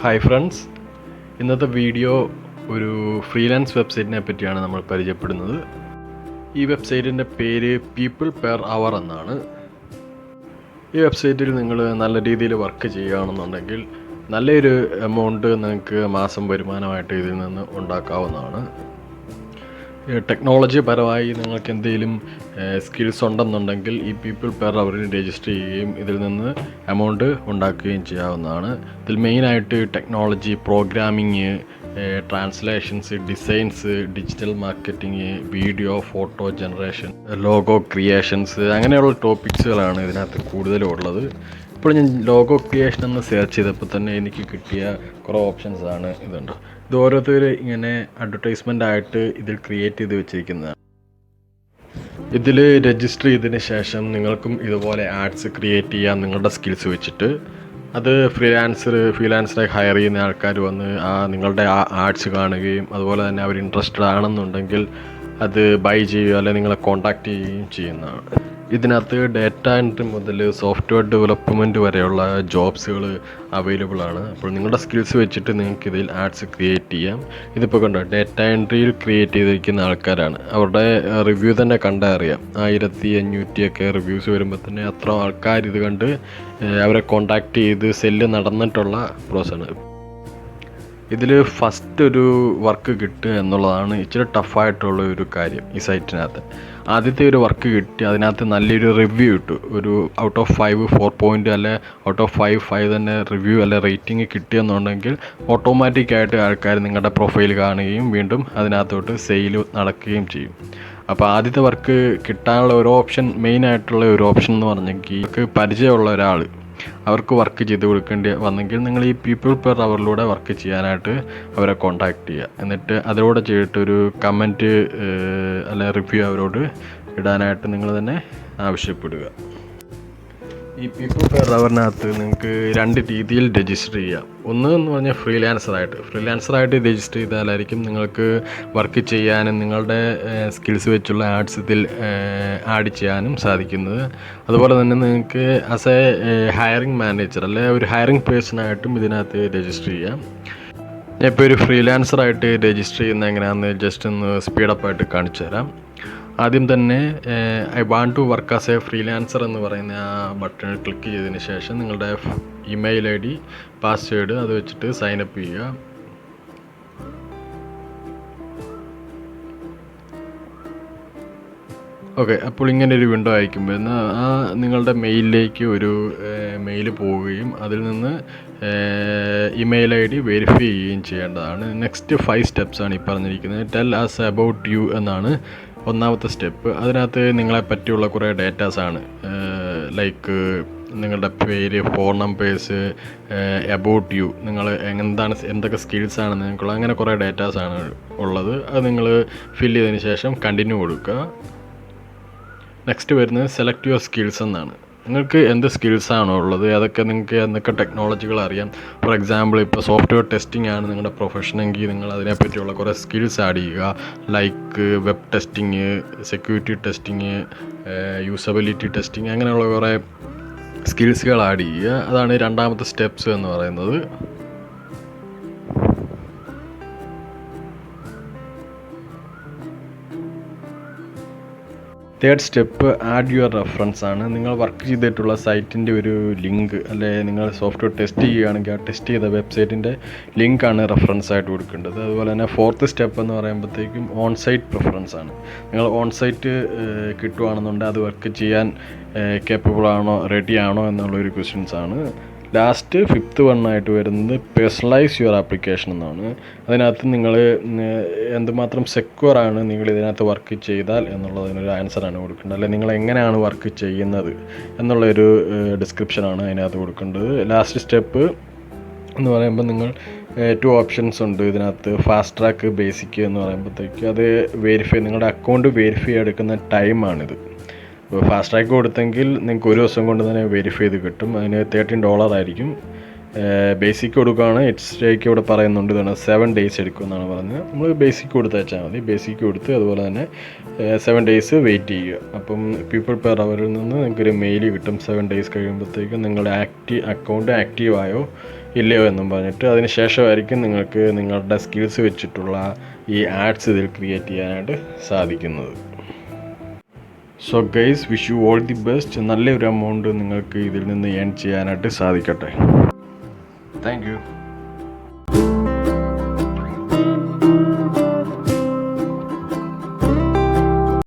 Hi friends, ഇന്നത്തെ video ഒരു freelance വെബ്സൈറ്റിനെ പറ്റിയാണ് നമ്മൾ പരിചയപ്പെടുന്നത്. ഈ വെബ്സൈറ്റിൻ്റെ പേര് പീപ്പിൾ പെർ അവർ എന്നാണ്. ഈ വെബ്സൈറ്റിൽ നിങ്ങൾ നല്ല രീതിയിൽ വർക്ക് ചെയ്യുകയാണെന്നുണ്ടെങ്കിൽ നല്ലൊരു എമൗണ്ട് നിങ്ങൾക്ക് മാസം വരുമാനമായിട്ട് ഇതിൽ നിന്ന് ഉണ്ടാക്കാവുന്നതാണ്. ടെക്നോളജി പരമായി നിങ്ങൾക്ക് എന്തെങ്കിലും സ്കിൽസ് ഉണ്ടെന്നുണ്ടെങ്കിൽ ഈ പീപ്പിൾ പെർ അവറിൽ രജിസ്റ്റർ ചെയ്യുകയും ഇതിൽ നിന്ന് എമൗണ്ട് ഉണ്ടാക്കുകയും ചെയ്യാവുന്നതാണ്. ഇതിൽ മെയിനായിട്ട് technology, programming, translations, designs, digital marketing, video, photo generation, logo creations അങ്ങനെയുള്ള ടോപ്പിക്സുകളാണ് ഇതിനകത്ത് കൂടുതലും ഉള്ളത്. ഇപ്പോൾ ഞാൻ ലോഗോ ക്രിയേഷൻ എന്ന് സെർച്ച് ചെയ്തപ്പോൾ തന്നെ എനിക്ക് കിട്ടിയ കുറേ ഓപ്ഷൻസ് ആണ് ഇതുണ്ട്. ഇത് ഓരോരുത്തർ ഇങ്ങനെ അഡ്വർടൈസ്മെൻ്റ് ആയിട്ട് ഇതിൽ ക്രിയേറ്റ് ചെയ്ത് വെച്ചിരിക്കുന്നതാണ്. ഇതിൽ രജിസ്റ്റർ ചെയ്തതിന് ശേഷം നിങ്ങൾക്കും ഇതുപോലെ ആഡ്സ് ക്രിയേറ്റ് ചെയ്യാം നിങ്ങളുടെ സ്കിൽസ് വെച്ചിട്ട്. അത് ഫ്രീലാൻസറെ ഹയർ ചെയ്യുന്ന ആൾക്കാർ വന്ന് നിങ്ങളുടെ ആഡ്സ് കാണുകയും അതുപോലെ തന്നെ അവർ ഇൻട്രസ്റ്റഡ് ആണെന്നുണ്ടെങ്കിൽ അത് ബൈ ചെയ്യുകയോ അല്ലെങ്കിൽ നിങ്ങളെ കോൺടാക്റ്റ് ചെയ്യുകയും ചെയ്യുന്നതാണ്. ഇതിനകത്ത് ഡേറ്റ എൻട്രി മുതൽ സോഫ്റ്റ്വെയർ ഡെവലപ്മെൻറ്റ് വരെയുള്ള ജോബ്സുകൾ അവൈലബിൾ ആണ്. അപ്പോൾ നിങ്ങളുടെ സ്കിൽസ് വെച്ചിട്ട് നിങ്ങൾക്ക് ഇതിൽ ആഡ്സ് ക്രിയേറ്റ് ചെയ്യാം. ഇതിപ്പോൾ കണ്ടോ, ഡേറ്റ എൻട്രിയിൽ ക്രിയേറ്റ് ചെയ്തിരിക്കുന്ന ആൾക്കാരാണ്. അവരുടെ റിവ്യൂ തന്നെ കണ്ടാൽ അറിയാം. 1500 റിവ്യൂസ് വരുമ്പോൾ തന്നെ അത്ര ആൾക്കാർ ഇത് കണ്ട് അവരെ കോൺടാക്റ്റ് ചെയ്ത് സെല്ല് നടന്നിട്ടുള്ള പ്രോസസ്സാണ്. ഇതിൽ ഫസ്റ്റ് ഒരു വർക്ക് കിട്ടുക എന്നുള്ളതാണ് ഇച്ചിരി ടഫായിട്ടുള്ള ഒരു കാര്യം ഈ സൈറ്റിനകത്ത്. ആദ്യത്തെ ഒരു വർക്ക് കിട്ടി, അതിനകത്ത് നല്ലൊരു റിവ്യൂ കിട്ടും. ഒരു ഔട്ട് ഓഫ് 5 4 അല്ലെ ഔട്ട് ഓഫ് 5 തന്നെ റിവ്യൂ അല്ലെ റേറ്റിംഗ് കിട്ടിയെന്നുണ്ടെങ്കിൽ ഓട്ടോമാറ്റിക്കായിട്ട് ആൾക്കാർ നിങ്ങളുടെ പ്രൊഫൈൽ കാണുകയും വീണ്ടും അതിനകത്തോട്ട് സെയിൽ നടക്കുകയും ചെയ്യും. അപ്പോൾ ആദ്യത്തെ വർക്ക് കിട്ടാനുള്ള ഒരു ഓപ്ഷൻ, മെയിനായിട്ടുള്ള ഒരു ഓപ്ഷൻ എന്ന് പറഞ്ഞെങ്കിൽ പരിചയമുള്ള ഒരാൾ അവർക്ക് വർക്ക് ചെയ്ത് കൊടുക്കേണ്ടി വന്നെങ്കിൽ നിങ്ങൾ ഈ പീപ്പിൾ പെർ അവറിലൂടെ വർക്ക് ചെയ്യാനായിട്ട് അവരെ കോൺടാക്റ്റ് ചെയ്യുക. എന്നിട്ട് അതിലൂടെ ചെയ്തിട്ടൊരു കമൻറ്റ് അല്ലെ റിവ്യൂ അവരോട് ഇടാനായിട്ട് നിങ്ങൾ തന്നെ ആവശ്യപ്പെടുക. ഈ പീപ്പിൾ പെർ അവറിനകത്ത് നിങ്ങൾക്ക് 2 രീതിയിൽ രജിസ്റ്റർ ചെയ്യാം. ഒന്ന് എന്ന് പറഞ്ഞാൽ ഫ്രീലാൻസറായിട്ട് രജിസ്റ്റർ ചെയ്താലായിരിക്കും നിങ്ങൾക്ക് വർക്ക് ചെയ്യാനും നിങ്ങളുടെ സ്കിൽസ് വെച്ചുള്ള ആഡ്സ് ഇതിൽ ആഡ് ചെയ്യാനും സാധിക്കുന്നത്. അതുപോലെ തന്നെ നിങ്ങൾക്ക് ആസ് എ ഹയറിംഗ് മാനേജർ അല്ലെ ഒരു ഹയറിംഗ് പേഴ്സണായിട്ടും ഇതിനകത്ത് രജിസ്റ്റർ ചെയ്യാം. ഞാൻ ഇപ്പോൾ ഒരു ഫ്രീലാൻസറായിട്ട് രജിസ്റ്റർ ചെയ്യുന്ന എങ്ങനെയാണെന്ന് ജസ്റ്റ് ഒന്ന് സ്പീഡപ്പായിട്ട് കാണിച്ചു തരാം. ആദ്യം തന്നെ I want to work as a freelancer എന്ന് പറയുന്ന ആ ബട്ടണിൽ ക്ലിക്ക് ചെയ്തതിന് ശേഷം നിങ്ങളുടെ ഇമെയിൽ ID, പാസ്വേഡ് അത് വെച്ചിട്ട് സൈനപ്പ് ചെയ്യുക. ഓക്കെ, അപ്പോൾ ഇങ്ങനെ ഒരു വിൻഡോ അയക്കുമ്പോൾ നിങ്ങളുടെ മെയിലിലേക്ക് ഒരു മെയിൽ പോവുകയും അതിൽ നിന്ന് ഇമെയിൽ ID വെരിഫൈ ചെയ്യുകയും ചെയ്യേണ്ടതാണ്. നെക്സ്റ്റ് 5 സ്റ്റെപ്സാണ് ഈ പറഞ്ഞിരിക്കുന്നത്. ടെൽ അസ് അബൌട്ട് യു എന്നാണ് ഒന്നാമത്തെ സ്റ്റെപ്പ്. അതിനകത്ത് നിങ്ങളെ പറ്റിയുള്ള കുറേ ഡേറ്റാസാണ്. ലൈക്ക് നിങ്ങളുടെ പേര്, ഫോൺ നമ്പേഴ്സ്, അബൌട്ട് യു, നിങ്ങൾ എന്തൊക്കെ സ്കിൽസാണ് നിങ്ങൾക്കുള്ള, അങ്ങനെ കുറേ ഡേറ്റാസാണ് ഉള്ളത്. അത് നിങ്ങൾ ഫില്ല് ചെയ്തതിന് ശേഷം കണ്ടിന്യൂ കൊടുക്കുക. നെക്സ്റ്റ് വരുന്നത് സെലക്ട് യുവർ സ്കിൽസ് എന്നാണ്. നിങ്ങൾക്ക് എന്ത് സ്കിൽസാണോ ഉള്ളത്, നിങ്ങൾക്ക് എന്തൊക്കെ ടെക്നോളജികൾ അറിയാം. ഫോർ എക്സാമ്പിൾ ഇപ്പോൾ സോഫ്റ്റ്വെയർ ടെസ്റ്റിംഗ് ആണ് നിങ്ങളുടെ പ്രൊഫഷനെങ്കിൽ നിങ്ങൾ അതിനെപ്പറ്റിയുള്ള കുറേ സ്കിൽസ് ആഡ് ചെയ്യുക. Like web testing, security testing, usability testing, അങ്ങനെയുള്ള കുറേ സ്കിൽസുകൾ ആഡ് ചെയ്യുക. അതാണ് രണ്ടാമത്തെ സ്റ്റെപ്സ് എന്ന് പറയുന്നത്. Third step add your reference ആണ്. നിങ്ങൾ വർക്ക് ചെയ്തിട്ടുള്ള സൈറ്റിൻ്റെ ഒരു ലിങ്ക്, അല്ലെ നിങ്ങൾ സോഫ്റ്റ്വെയർ ടെസ്റ്റ് ചെയ്യുകയാണെങ്കിൽ ആ ടെസ്റ്റ് ചെയ്ത വെബ്സൈറ്റിൻ്റെ ലിങ്കാണ് റെഫറൻസ് ആയിട്ട് കൊടുക്കേണ്ടത്. അതുപോലെ തന്നെ ഫോർത്ത് സ്റ്റെപ്പ് എന്ന് പറയുമ്പോഴത്തേക്കും ഓൺ സൈറ്റ് പ്രിഫറൻസ് ആണ്. നിങ്ങൾ ഓൺ സൈറ്റ് കിട്ടുകയാണെന്നുണ്ടെങ്കിൽ അത് വർക്ക് ചെയ്യാൻ കേപ്പബിൾ ആണോ, റെഡി ആണോ എന്നുള്ളൊരു ക്വസ്റ്റ്യൻസ് ആണ്. ലാസ്റ്റ് 5th വണ്ണായിട്ട് വരുന്നത് പേഴ്സണലൈസ് യുവർ ആപ്ലിക്കേഷൻ എന്നാണ്. അതിനകത്ത് നിങ്ങൾ എന്തുമാത്രം സെക്യൂർ ആണ് നിങ്ങൾ ഇതിനകത്ത് വർക്ക് ചെയ്താൽ എന്നുള്ളതിനൊരു ആൻസറാണ് കൊടുക്കേണ്ടത്. അല്ലെങ്കിൽ നിങ്ങൾ എങ്ങനെയാണ് വർക്ക് ചെയ്യുന്നത് എന്നുള്ളൊരു ഡിസ്ക്രിപ്ഷനാണ് അതിനകത്ത് കൊടുക്കേണ്ടത്. ലാസ്റ്റ് സ്റ്റെപ്പ് എന്ന് പറയുമ്പോൾ നിങ്ങൾ 2 ഓപ്ഷൻസ് ഉണ്ട് ഇതിനകത്ത്. ഫാസ്റ്റ് ട്രാക്ക്, ബേസിക് എന്ന് പറയുമ്പോഴത്തേക്ക് അത് നിങ്ങളുടെ അക്കൗണ്ട് വെരിഫൈ എടുക്കുന്ന ടൈമാണിത്. ഇപ്പോൾ ഫാസ്റ്റ് ട്രാക്ക് കൊടുത്തെങ്കിൽ നിങ്ങൾക്ക് ഒരു ദിവസം കൊണ്ട് തന്നെ വെരിഫൈ ചെയ്ത് കിട്ടും. അതിന് $13 ആയിരിക്കും. ബേസിക് കൊടുക്കുകയാണ്, ഇറ്റ്സ് ഇവിടെ പറയുന്നുണ്ട് ഇതാണ് 7 days എടുക്കുമെന്നാണ് പറഞ്ഞത്. നമ്മൾ ബേസിക് കൊടുത്തയച്ചാൽ മതി. ബേസിക് കൊടുത്ത് അതുപോലെ തന്നെ 7 days വെയിറ്റ് ചെയ്യുക. അപ്പം പീപ്പിൾ പെർ അവറിൽ നിന്ന് നിങ്ങൾക്കൊരു മെയിൽ കിട്ടും. 7 days കഴിയുമ്പോഴത്തേക്കും നിങ്ങളുടെ അക്കൗണ്ട് ആക്റ്റീവായോ ഇല്ലയോ എന്നും പറഞ്ഞിട്ട് അതിന് ശേഷമായിരിക്കും നിങ്ങൾക്ക് നിങ്ങളുടെ സ്കിൽസ് വെച്ചിട്ടുള്ള ഈ ആഡ്സ് ഇതിൽ ക്രിയേറ്റ് ചെയ്യാനായിട്ട് സാധിക്കുന്നത്. So guys, wish you all the best. നല്ലൊരു എമൗണ്ട് നിങ്ങൾക്ക് ഇതിൽ നിന്ന് ഏൺ ചെയ്യാനായിട്ട് സാധിക്കട്ടെ. Thank you.